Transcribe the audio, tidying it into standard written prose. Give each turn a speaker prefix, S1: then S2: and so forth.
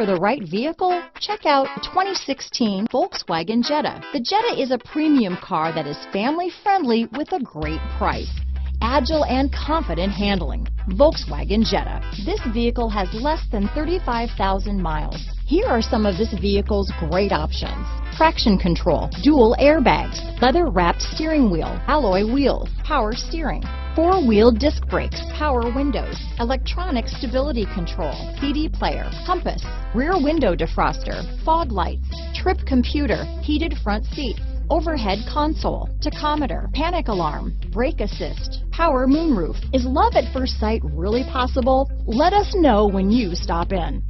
S1: for the right vehicle? Check out 2016 Volkswagen Jetta. The Jetta is a premium car that is family-friendly with a great price. Agile and confident handling. Volkswagen Jetta. This vehicle has less than 35,000 miles. Here are some of this vehicle's great options: traction control, dual airbags, leather-wrapped steering wheel, alloy wheels, power steering, four-wheel disc brakes, power windows, electronic stability control, CD player, compass, rear window defroster, fog lights, trip computer, heated front seats, overhead console, tachometer, panic alarm, brake assist, power moonroof. Is love at first sight really possible? Let us know when you stop in.